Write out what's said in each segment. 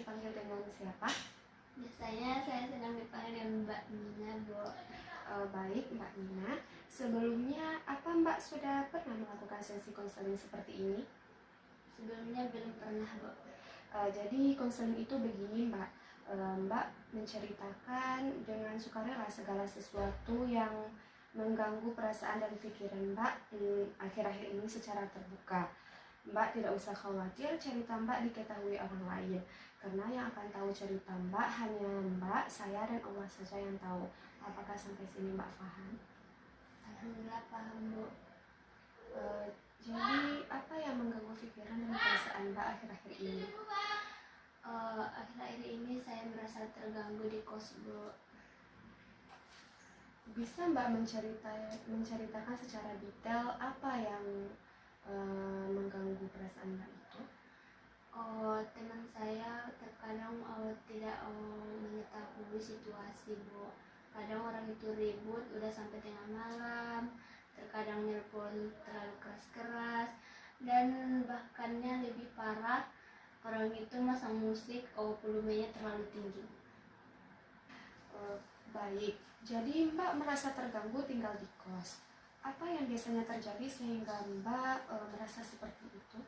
dipanggil dengan siapa? Biasanya saya sedang dipanggil dengan Mbak Nina, Bu. Baik, Mbak Nina. Sebelumnya, apa Mbak sudah pernah melakukan sesi konseling seperti ini? Sebelumnya belum pernah, Bu. Jadi konseling itu begini, Mbak. Mbak menceritakan dengan sukarela segala sesuatu yang mengganggu perasaan dan pikiran Mbak akhir-akhir ini secara terbuka. Mbak tidak usah khawatir cerita Mbak diketahui orang lain, karena yang akan tahu cerita Mbak hanya Mbak, saya, dan Allah saja yang tahu. Apakah sampai sini Mbak paham? Alhamdulillah paham, Bu. Jadi apa yang mengganggu pikiran dan perasaan Mbak akhir-akhir ini? Akhir-akhir ini saya merasa terganggu di kos, Bu. Bisa Mbak menceritakan secara detail apa yang mengganggu perasaan Mbak itu? Teman saya terkadang tidak mengetahui situasi, Bu. Kadang orang itu ribut udah sampai tengah malam, terkadang nelpon terlalu keras-keras, dan bahkannya lebih parah, orang itu masang musik volumenya terlalu tinggi. Baik, jadi Mbak merasa terganggu tinggal di kos. Apa yang biasanya terjadi sehingga Mbak merasa seperti itu?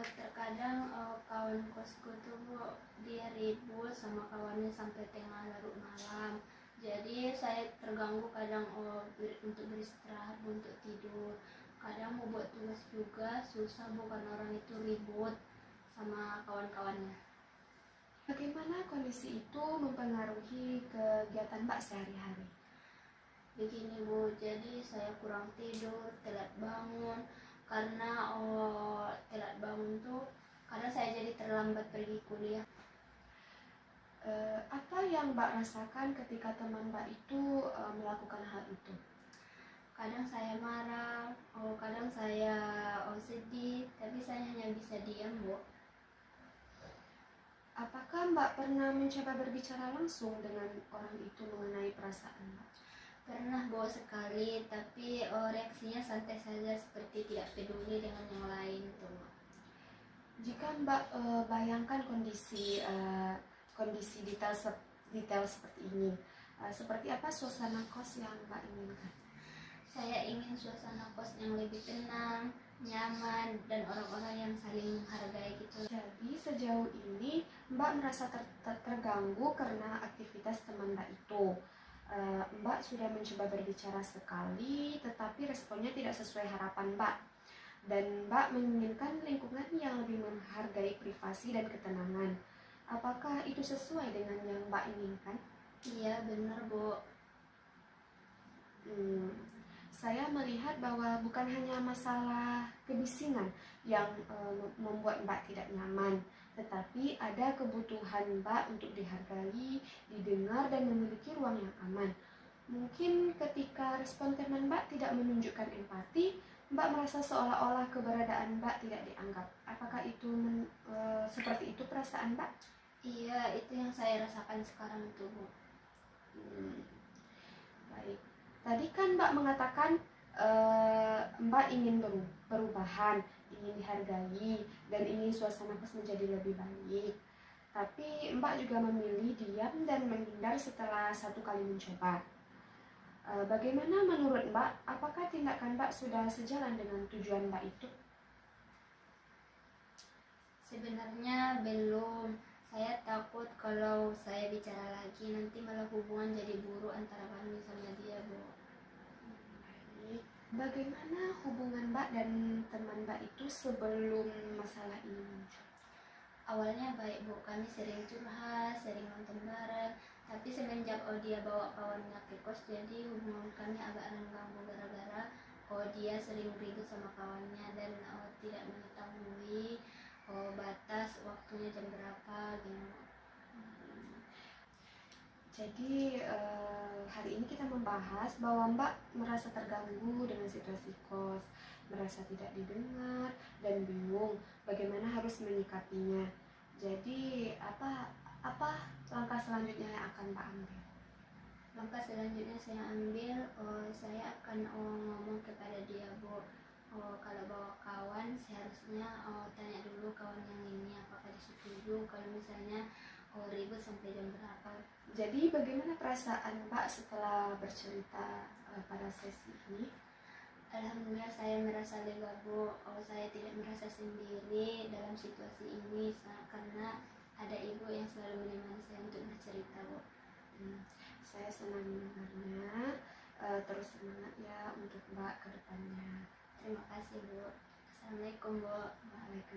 Terkadang kawan kosku tuh, Bu, dia ribut sama kawannya sampai tengah larut malam. Jadi saya terganggu kadang untuk beristirahat, untuk tidur. Kadang mau buat tugas juga susah, bukan orang itu ribut sama kawan-kawannya. Bagaimana kondisi itu mempengaruhi kegiatan Mbak sehari-hari? Begini, Bu, jadi saya kurang tidur, telat bangun. Karena telat bangun tuh karena saya jadi terlambat pergi kuliah. Apa yang Mbak rasakan ketika teman Mbak itu melakukan hal itu? Kadang saya marah, kadang saya sedih, tapi saya hanya bisa diam, Bu. Apakah Mbak pernah mencoba berbicara langsung dengan orang itu mengenai perasaan Mbak? Pernah, Bu, sekali, tapi reaksinya santai saja, seperti tidak peduli dengan yang lain tuh. Jika Mbak bayangkan kondisi detail seperti ini, seperti apa suasana kos yang Mbak inginkan? Saya ingin suasana kos yang lebih tenang, nyaman, dan orang-orang yang saling menghargai gitu. Jadi sejauh ini Mbak merasa terganggu karena aktivitas teman Mbak itu. Mbak sudah mencoba berbicara sekali, tetapi responnya tidak sesuai harapan Mbak. Dan Mbak menginginkan lingkungan yang lebih menghargai privasi dan ketenangan. Apakah itu sesuai dengan yang Mbak inginkan? Iya, benar, Bu. Saya melihat bahwa bukan hanya masalah kebisingan yang membuat Mbak tidak nyaman, tetapi ada kebutuhan Mbak untuk dihargai, didengar, dan memiliki ruang yang aman. Mungkin ketika respon teman Mbak tidak menunjukkan empati, Mbak merasa seolah-olah keberadaan Mbak tidak dianggap. Apakah itu seperti itu perasaan Mbak? Iya, itu yang saya rasakan sekarang itu, Bu. Baik. Tadi kan Mbak mengatakan Mbak ingin perubahan, ingin dihargai, dan ingin suasana kos menjadi lebih baik. Tapi Mbak juga memilih diam dan menghindar setelah satu kali mencoba. Bagaimana menurut Mbak? Apakah tindakan Mbak sudah sejalan dengan tujuan Mbak itu? Sebenarnya belum. Saya takut kalau saya bicara lagi nanti malah hubungan jadi buruk antara kami sama dia, Bu. Bagaimana hubungan Mbak dan teman Mbak itu sebelum masalah ini muncul? Awalnya baik, Bu, kami sering curhat, sering nonton bareng. Tapi semenjak dia bawa kawannya ke kos, jadi hubungan kami agak renggang, Bu, gara-gara dia sering ribut sama kawannya dan tidak mengetahui batas waktunya jam berapa gitu. Jadi hari ini kita membahas bahwa Mbak merasa terganggu dengan situasi kos, merasa tidak didengar dan bingung bagaimana harus menyikapinya. Jadi apa langkah selanjutnya yang akan Mbak ambil? Langkah selanjutnya saya ambil, saya akan ngomong kepada dia, Bu. Kalau bawa kawan seharusnya tanya dulu kawan yang ini apakah disetujui tahu kalau misalnya ribut sampai jam berapa. Jadi bagaimana perasaan Mbak setelah bercerita pada sesi ini? Alhamdulillah saya merasa lega Bu. Saya tidak merasa sendiri dalam situasi ini karena ada ibu yang selalu menemani saya untuk bercerita Bu. Saya senang mendengarnya. Terus semangat ya untuk Mbak ke depannya. Terima kasih Bu. Assalamualaikum Bu. Waalaikumsalam.